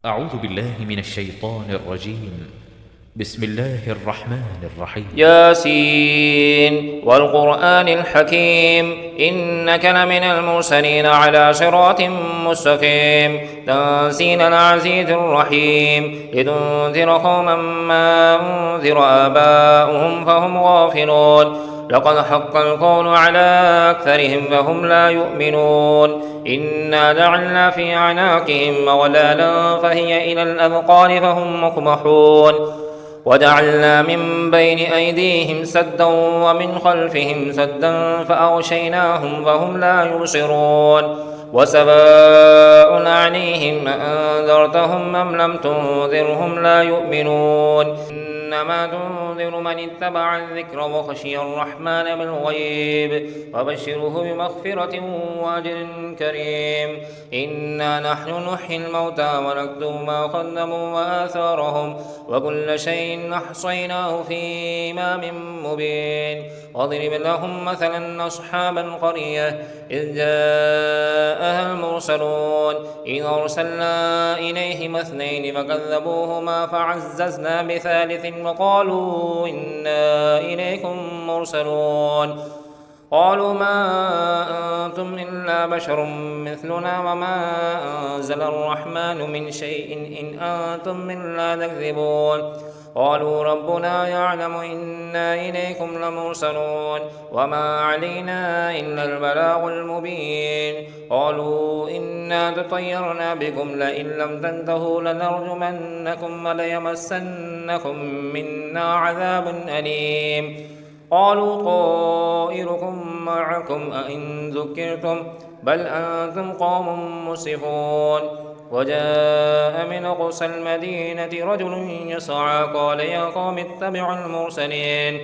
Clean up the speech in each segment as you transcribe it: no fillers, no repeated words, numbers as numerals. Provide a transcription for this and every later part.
أعوذ بالله من الشيطان الرجيم. بسم الله الرحمن الرحيم. ياسين والقرآن الحكيم إنك لمن المرسلين على صراط مستقيم تنزيل العزيز الرحيم لتنذر قوما ما أنذر آباؤهم فهم غافلون لقد حق القول على أكثرهم فهم لا يؤمنون إنا جعلنا في أعناقهم أغلالا فهي إلى الأذقان فهم مقمحون وجعلنا من بين أيديهم سدا ومن خلفهم سدا فأغشيناهم فهم لا يبصرون وسواء عليهم أأنذرتهم أم لم تنذرهم لا يؤمنون إنما تنذر من اتبع الذكر وخشي الرحمن بالغيب وبشره بمغفرة وأجر كريم إنا نحن نحيي الموتى ونكتب ما قدموا وآثارهم وكل شيء أحصيناه في إمام مبين واضرب لهم مثلا أصحاب القرية إذ جاءها المرسلون إذ أرسلنا إليهم اثنين فكذبوهما فعززنا بثالث وقالوا إنا إليكم مرسلون قالوا ما أنتم إلا بشر مثلنا وما أنزل الرحمن من شيء إن أنتم إلا تكذبون قالوا ربنا يعلم إنا إليكم لمرسلون وما علينا إلا البلاغ المبين قالوا إنا تطيرنا بكم لئن لم تنتهوا لنرجمنكم وليمسنكم منا عذاب أليم قالوا طائركم معكم أئن ذكرتم بل أنتم قوم مسرفون وجاء من أقصى المدينة رجل يسعى قال يا قوم اتبعوا المرسلين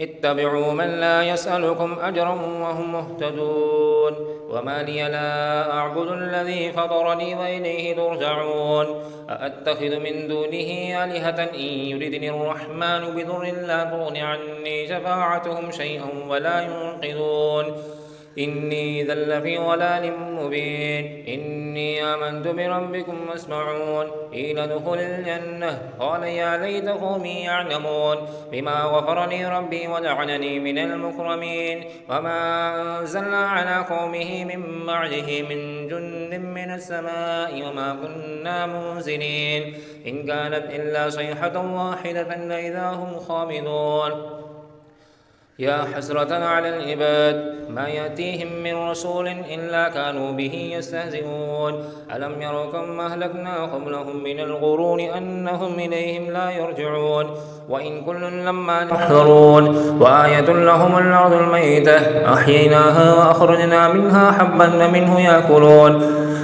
اتبعوا من لا يسألكم أجرا وهم مهتدون وما لي لا أعبد الذي فطرني وإليه ترجعون أأتخذ من دونه آلهة إن يردني الرحمن بضر لا تغن عني شفاعتهم شيئا ولا ينقذون إني إذا لفي ضلال مبين إني آمنت بربكم فاسمعون قيل ادخل الجنة قال يا ليت قومي يعلمون بما غفرني ربي وجعلني من المكرمين وما أنزلنا على قومه من بعده من جند من السماء وما كنا منزلين إن كانت إلا صيحة واحدة فإذا هم خامدون يا حسرة على العباد ما يأتيهم من رسول إلا كانوا به يستهزئون ألم يروا كم أهلكنا قبلهم من القرون أنهم إليهم لا يرجعون وإن كل لما يحضرون وآية لهم الأرض الميتة أحييناها وأخرجنا منها حبا منه يأكلون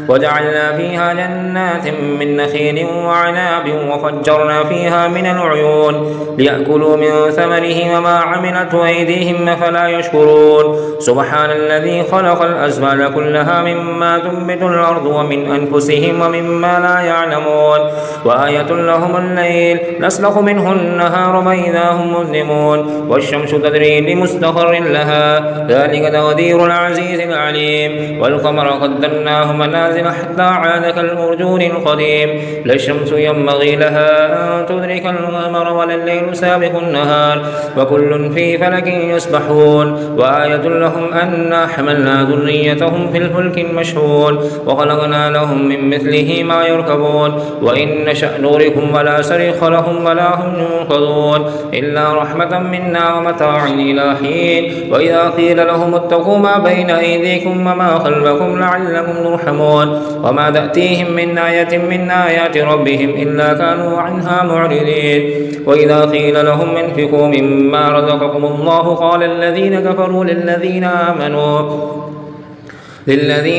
وجعلنا فيها جنات من نخيل وعناب وفجرنا فيها من العيون ليأكلوا من ثمره وما عملت أيديهم أفلا يشكرون سبحان الذي خلق الأزواج كلها مما تنبت الأرض ومن أنفسهم ومما لا يعلمون وآية لهم الليل نسلخ منه النهار فإذا هم مظلمون والشمس تجري لمستقر لها ذلك تقدير العزيز العليم والقمر قدرناه منازل حتى عاد كالأرجون القديم لا الشمس ينبغي لها أن تدرك القمر ولا الليل سابق النهار وكل في فلك يسبحون وآية لهم أنا حملنا ذريتهم في الفلك المشحون وخلقنا لهم من مثله ما يركبون وإن نشأ نغرقهم ولا صريخ لهم ولا هم ينقذون إلا رحمة منا ومتاع إلى حين وإذا قيل لهم اتقوا ما بين أيديكم وما خلفكم لعلكم ترحمون وما تأتيهم من آية من آيات ربهم إلا كانوا عنها معرضين وإذا قيل لهم انفقوا مما رزقكم الله قال الذين كفروا للذين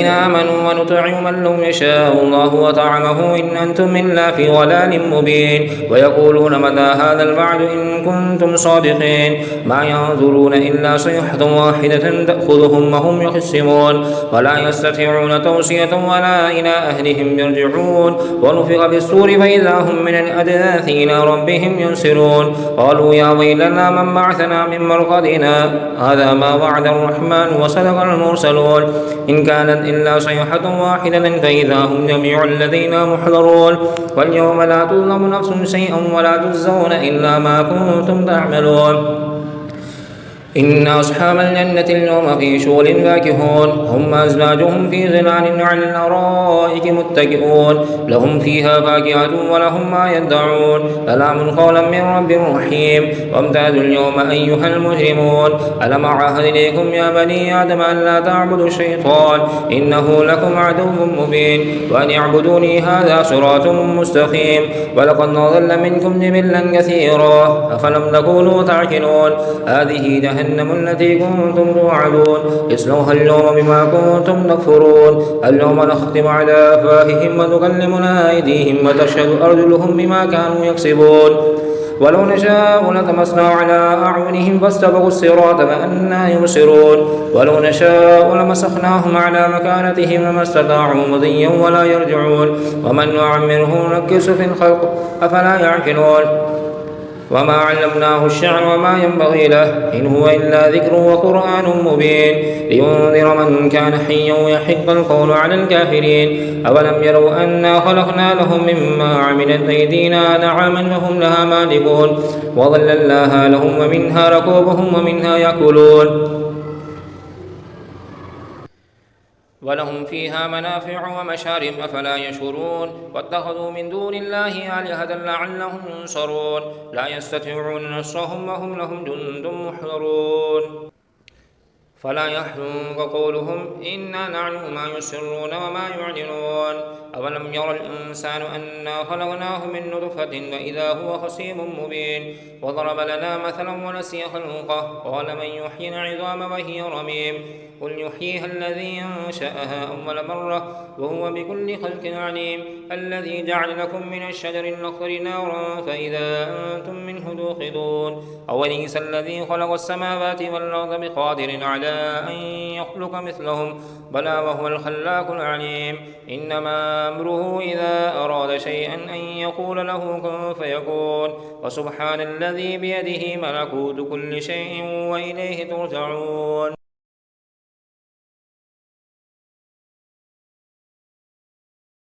آمنوا ونطعم من لو يشاء الله وطعمه إن أنتم إلا في ضلال مبين ويقولون متى هذا الوعد إن كنتم صادقين ما ينظرون إلا صيحة واحدة تأخذهم وهم يخصمون ولا يستطيعون توصية ولا إلى أهلهم يرجعون ونفخ في الصور فإذا هم من الأجداث إلى ربهم ينسلون قالوا يا ويلنا من بعثنا من مرقدنا هذا ما وعد الرحمن وصدق المرسلون إن كانت إلا صيحة واحدة فإذا هم جميع لدينا محضرون واليوم لا تظلم نفس شيئا ولا تجزون إلا ما كنتم تعملون إن أصحاب الجنة اليوم في شغل فاكهون هم أزواجهم في ظلال على الأرائك متكئون لهم فيها فاكهة ولهم ما يدعون سلام قولا من رب رحيم وامتازوا اليوم أيها المجرمون ألم أعهد إليكم يا بني آدم أن لا تعبدوا الشيطان إنه لكم عدو مبين وأن اعبدوني هذا صراط مستقيم ولقد ضل منكم جبلا كثيرا أفلم تكونوا تعقلون هذه جهنم التي كنتم توعدون اصلوها اليوم بما كنتم تكفرون اليوم نختم على أفواههم وتكلمنا أيديهم وتشهد أرجلهم بما كانوا يكسبون ولو نشاء لطمسنا على أعينهم فاستبقوا الصراط فأنى يبصرون ولو نشاء لمسخناهم على مكانتهم وما استطاعوا مضيا ولا يرجعون ومن نعمره نكس في الخلق أفلا يعقلون وما علمناه الشعر وما ينبغي له إن هو إلا ذكر وقرآن مبين لينذر من كان حيا ويحق القول على الكافرين أولم يروا أنا خلقنا لهم مما عملت أيدينا نعاما فهم لها مالكون وظللناها لهم ومنها ركوبهم ومنها يأكلون ولهم فيها منافع ومشارب أفلا يشكرون واتخذوا من دون الله آلهة لعلهم ينصرون لا يستطيعون نصرهم وهم لهم جند محضرون فلا يحزنك قولهم إنا نعلم ما يسرون وما يعلنون أولم يرى الإنسان أنا خلقناه من نطفة فإذا هو خصيم مبين وضرب لنا مثلا ونسي خلقه قال من يحيي العظام وهي رميم قل يحييها الذي أنشأها أول مرة وهو بكل خلق عليم الذي جعل لكم من الشجر الأخضر نارا فإذا أنتم منه توقدون أوليس الذي خلق السماوات والأرض بقادر على أن يخلق مثلهم بلى وهو الخلاق العليم إنما أمره إذا أراد شيئا أن يقول له كن فيكون وسبحان الذي بيده ملكوت كل شيء وإليه ترجعون